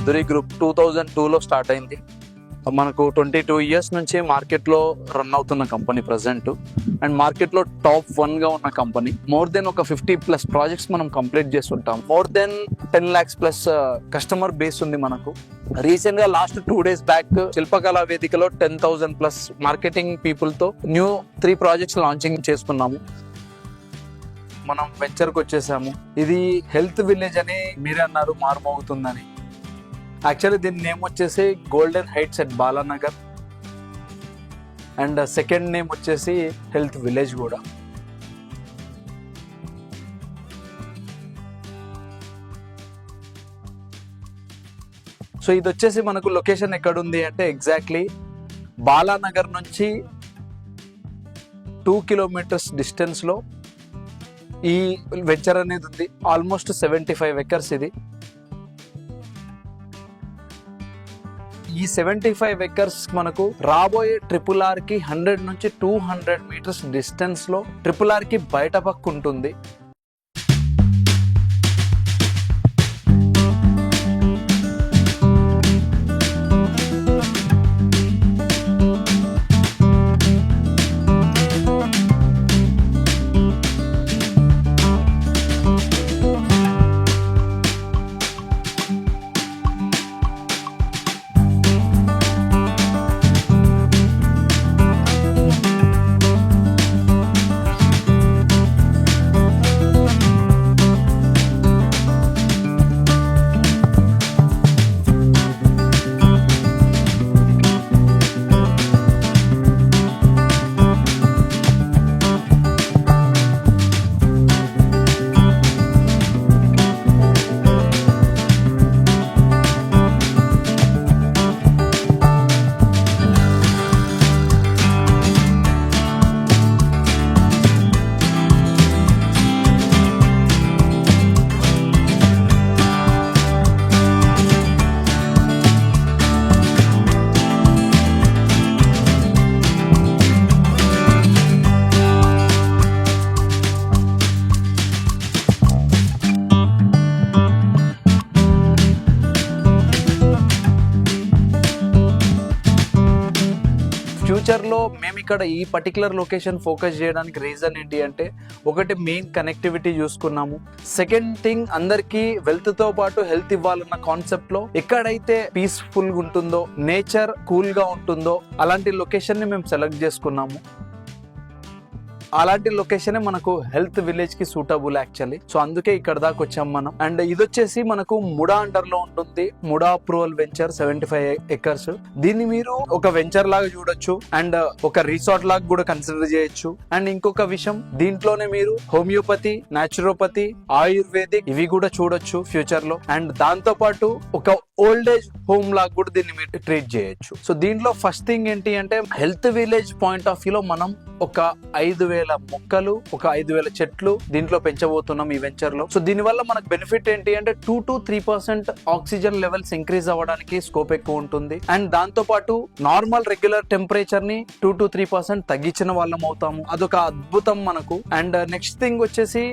మధురి group 2002లో start అయింది. మనకు 22 years నుంచి మార్కెట్లో రన్ అవుతున్న కంపెనీ ప్రజెంట్, అండ్ మార్కెట్లో టాప్ 1గా ఉన్న కంపెనీ. మోర్ దెన్ ఒక 50+ ప్రాజెక్ట్స్ మనం కంప్లీట్ చేస్తుంటాం. More than 10 lakhs+ customer base ఉంది మనకు. రీసెంట్ గా లాస్ట్ 2 days బ్యాక్ శిల్పకళా వేదికలో 10,000+ మార్కెటింగ్ పీపుల్ తో న్యూ 3 ప్రాజెక్ట్స్ లాంచింగ్ చేసుకున్నాము. మనం వెంచర్కి వచ్చేసాము. ఇది హెల్త్ విలేజ్ అని మీరే అన్నారు, మారుమోగుతుందని. యాక్చువల్లీ దీని నేమ్ వచ్చేసి golden heights at Balanagar, and second name వచ్చేసి హెల్త్ విలేజ్ కూడా. సో ఇది వచ్చేసి మనకు లొకేషన్ ఎక్కడుంది అంటే ఎగ్జాక్ట్లీ బాలానగర్ నుంచి 2 kilometers డిస్టెన్స్లో ఈ వెంచర్ అనేది ఉంది. ఆల్మోస్ట్ 75 acres ఇది. ఈ 75 acres మనకు రాబోయే RRR కి 100 నుంచి 200 meters డిస్టెన్స్ లో RRR కి బయట పక్క ఉంటుంది. ఫ్యూచర్లో మేము ఇక్కడ ఈ పర్టికులర్ లొకేషన్ ఫోకస్ చేయడానికి రీజన్ ఏంటి అంటే, ఒకటి మెయిన్ కనెక్టివిటీ చూసుకున్నాము. సెకండ్ థింగ్, అందరికీ వెల్త్ తో పాటు హెల్త్ ఇవ్వాలన్న కాన్సెప్ట్ లో ఎక్కడైతే పీస్ఫుల్ గా ఉంటుందో, నేచర్ కూల్ గా ఉంటుందో అలాంటి లొకేషన్ ని మేము సెలెక్ట్ చేసుకున్నాము. అలాంటి లొకేషన్ మనకు హెల్త్ విలేజ్ కి సూటబుల్ యాక్చువల్లీ. సో అందుకే ఇక్కడ దాకా వచ్చాం మనం. అండ్ ఇది వచ్చేసి మనకు ముడా అండర్ లో ఉంటుంది. MUDA approval venture 75 acres. దీన్ని మీరు ఒక వెంచర్ లాగా చూడొచ్చు, అండ్ ఒక రిసార్ట్ లాగా కూడా కన్సిడర్ చేయొచ్చు. అండ్ ఇంకొక విషయం, దీంట్లోనే మీరు హోమియోపతి, న్యాచురోపతి, ఆయుర్వేదిక్ ఇవి కూడా చూడొచ్చు ఫ్యూచర్ లో. అండ్ దాంతో పాటు ఒక ఓల్డ్ ఏజ్ హోమ్ లాగా కూడా దీన్ని మీరు ట్రీట్ చేయొచ్చు. సో దీంట్లో ఫస్ట్ థింగ్ ఏంటి అంటే, హెల్త్ విలేజ్ పాయింట్ ఆఫ్ వ్యూలో మనం ఒక 5,000 మొక్కలు, ఒక 5,000 చెట్లు దీంట్లో పెంచబోతున్నాం ఈ వెంచర్ లో. సో దీని వల్ల మనకు బెనిఫిట్ ఏంటి అంటే 2 to 3% ఆక్సిజన్ లెవెల్స్ ఇంక్రీజ్ అవ్వడానికి స్కోప్ ఎక్కువ ఉంటుంది. అండ్ దాంతో పాటు నార్మల్ రెగ్యులర్ టెంపరేచర్ ని 2 to 3% తగ్గించిన వాళ్ళం అవుతాము. అదొక అద్భుతం మనకు. అండ్ నెక్స్ట్ థింగ్ వచ్చేసి,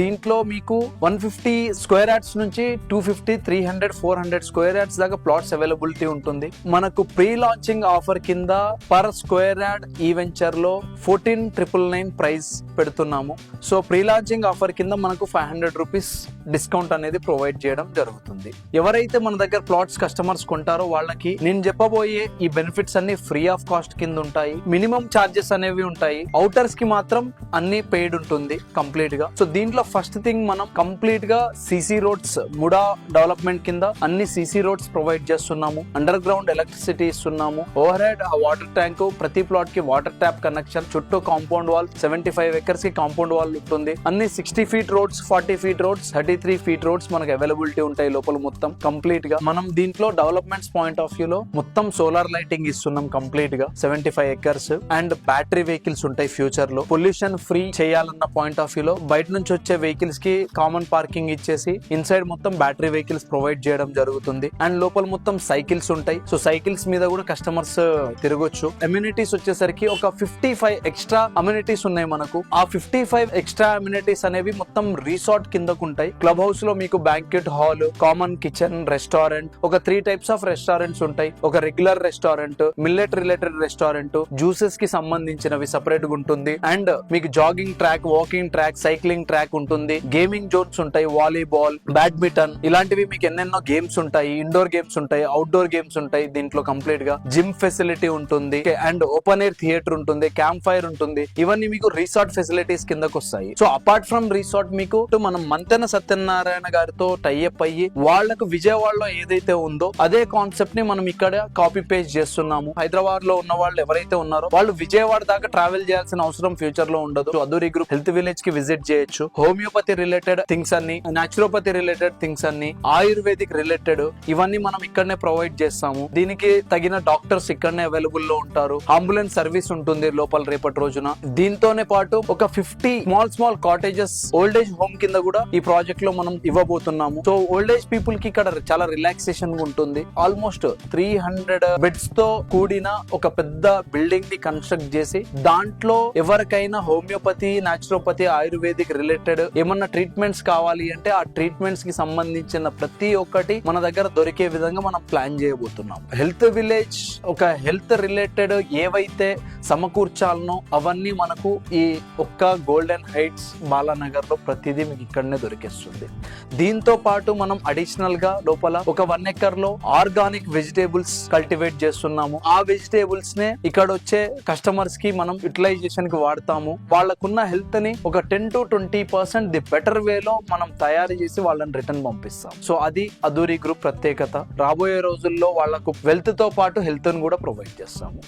దీంట్లో మీకు 150 square yards నుంచి 250, 300, 400 square yards దాకా ప్లాట్స్ అవైలబిలిటీ ఉంటుంది. మనకు ప్రీ లాంచింగ్ ఆఫర్ కింద పర్ స్క్వేర్ యార్డ్ ఈ వెంచర్ లో 14,999 ప్రైస్ పెడుతున్నాము. సో ప్రీ లాంచింగ్ ఆఫర్ కింద మనకు 500 rupees డిస్కౌంట్ అనేది ప్రొవైడ్ చేయడం జరుగుతుంది. ఎవరైతే మన దగ్గర ప్లాట్స్ కస్టమర్స్ కొంటారో వాళ్ళకి నేను చెప్పబోయే ఈ బెనిఫిట్స్ అన్ని ఫ్రీ ఆఫ్ కాస్ట్ కింద ఉంటాయి. మినిమం చార్జెస్ అనేవి ఉంటాయి. అవుటర్స్ కి మాత్రం అన్ని పెయిడ్ ఉంటుంది కంప్లీట్ గా. సో దీంట్లో ఫస్ట్ థింగ్, మనం కంప్లీట్ గా సిసి రోడ్స్, ముడా డెవలప్మెంట్ కింద అన్ని సిసి రోడ్స్ ప్రొవైడ్ చేస్తున్నాము. అండర్ గ్రౌండ్ ఎలక్ట్రిసిటీ ఇస్తున్నాము. ఓవర్ హెడ్ వాటర్ ట్యాంక్, ప్రతి ప్లాట్ కి వాటర్ ట్యాప్ కనెక్షన్, చుట్టూ కాంపౌండ్ వాల్, 75 acres కి కాంపౌండ్ వాల్ ఉంటుంది. అన్ని 60 feet roads, 40 feet roads, 33 feet roads మనకు అవైలబిలిటీ ఉంటాయి లోపల మొత్తం కంప్లీట్ గా. మనం దీంట్లో డెవలప్మెంట్స్ పాయింట్ ఆఫ్ వ్యూ లో మొత్తం సోలార్ లైటింగ్ ఇస్తున్నాం కంప్లీట్ గా 75 acres. అండ్ బ్యాటరీ వెహికల్స్ ఉంటాయి ఫ్యూచర్ లో. పొల్యూషన్ ఫ్రీ చేయాలన్న పాయింట్ ఆఫ్ వ్యూ లో బయట నుంచి వచ్చే వెహికల్స్ కి కామన్ పార్కింగ్ ఇచ్చేసి ఇన్సైడ్ మొత్తం బ్యాటరీ వెహికల్స్ ప్రొవైడ్ చేయడం జరుగుతుంది. అండ్ లోపల మొత్తం సైకిల్స్ ఉంటాయి. సో సైకిల్స్ మీద కూడా కస్టమర్స్ తిరగొచ్చు. అమ్యూనిటీస్ వచ్చేసరికి ఒక 55 extra అమ్యూనిటీస్ ఉన్నాయి మనకు. ఆ 55 ఎక్స్ట్రా అమ్యూనిటీస్ అనేవి మొత్తం రిసార్ట్ కిందకు ఉంటాయి. క్లబ్ హౌస్ లో మీకు banquet hall, common kitchen, restaurant, ఒక 3 టైప్స్ ఆఫ్ రెస్టారెంట్స్ ఉంటాయి. ఒక regular restaurant, millet related restaurant, juices కి సంబంధించినవి సెపరేట్ గా ఉంటుంది. అండ్ మీకు jogging track, walking track, cycling track ఉంటుంది. గేమింగ్ జోన్స్ ఉంటాయి, వాలీబాల్, బ్యాడ్మింటన్, ఇలాంటివి మీకు ఎన్నెన్నో గేమ్స్ ఉంటాయి. ఇండోర్ గేమ్స్ ఉంటాయి, అవుట్డోర్ గేమ్స్ ఉంటాయి. దీంట్లో కంప్లీట్ గా జిమ్ ఫెసిలిటీ ఉంటుంది. అండ్ ఓపెన్ ఎయిర్ థియేటర్ ఉంటుంది, క్యాంప్ ఫైర్ ఉంటుంది. ఇవన్నీ మీకు రిసార్ట్ ఫెసిలిటీస్ కిందకు వస్తాయి. సో అపార్ట్ ఫ్రమ్ రిసార్ట్ మీకు మనం మంతెన సత్యనారాయణ గారితో టైఅప్ అయ్యి వాళ్లకు విజయవాడలో ఏదైతే ఉందో అదే కాన్సెప్ట్ ని మనం ఇక్కడ కాపీ పేస్ట్ చేస్తున్నాము. హైదరాబాద్ లో ఉన్న వాళ్ళు ఎవరైతే ఉన్నారో వాళ్ళు విజయవాడ దాకా ట్రావెల్ చేయాల్సిన అవసరం ఫ్యూచర్ లో ఉండదు. అధూరి గ్రూప్ హెల్త్ విలేజ్ కి విజిట్ చేయొచ్చు. హోమియోపతి రిలేటెడ్ థింగ్స్ అన్ని, నాచురోపతి రిలేటెడ్ థింగ్స్ అన్ని, ఆయుర్వేదిక్ రిలేటెడ్ ఇవన్నీ మనం ఇక్కడనే ప్రొవైడ్ చేస్తాము. దీనికి తగిన డాక్టర్స్ ఇక్కడనే అవైలబుల్ లో ఉంటారు. అంబులెన్స్ సర్వీస్ ఉంటుంది లోపల రేపటి రోజున. దీంతోనే పాటు ఒక 50 small cottages old age home కింద కూడా ఈ ప్రాజెక్ట్ లో మనం ఇవ్వబోతున్నాము. సో ఓల్డ్ ఏజ్ పీపుల్ కి ఇక్కడ చాలా రిలాక్సేషన్ ఉంటుంది. ఆల్మోస్ట్ 300 బెడ్స్ తో కూడిన ఒక పెద్ద బిల్డింగ్ ని కన్స్ట్రక్ట్ చేసి దాంట్లో ఎవరికైనా హోమియోపతి, నాచురోపతి, ఆయుర్వేదిక్ రిలేటెడ్ ఏమన్నా ట్రీట్మెంట్స్ కావాలి అంటే ఆ ట్రీట్మెంట్స్ కి సంబంధించిన ప్రతి ఒక్కటి మన దగ్గర దొరికే విధంగా మనం ప్లాన్ చేయబోతున్నాం. హెల్త్ విలేజ్ ఒక హెల్త్ రిలేటెడ్ ఏవైతే సమకూర్చాలనో అవన్నీ మనకు ఈ ఒక్క గోల్డెన్ హైట్స్ బాలానగర్ లో ప్రతిదీ మీకు ఇక్కడనే దొరికేస్తుంది. దీంతో పాటు మనం అడిషనల్ గా లోపల ఒక 1 ఎకర్ లో ఆర్గానిక్ వెజిటేబుల్స్ కల్టివేట్ చేస్తున్నాము. ఆ వెజిటేబుల్స్ నే ఇక్కడ వచ్చే కస్టమర్స్ కి మనం యూటిలైజేషన్ కి వాడతాము. వాళ్ళకున్న హెల్త్ ని ఒక 10 to 20% ది బెటర్ వేలో మనం తయారు చేసి వాళ్ళని రిటర్న్ పంపిస్తాం. సో అది అధూరి గ్రూప్ ప్రత్యేకత. రాబోయే రోజుల్లో వాళ్ళకు వెల్త్ తో పాటు హెల్త్ ని కూడా ప్రొవైడ్ చేస్తాము.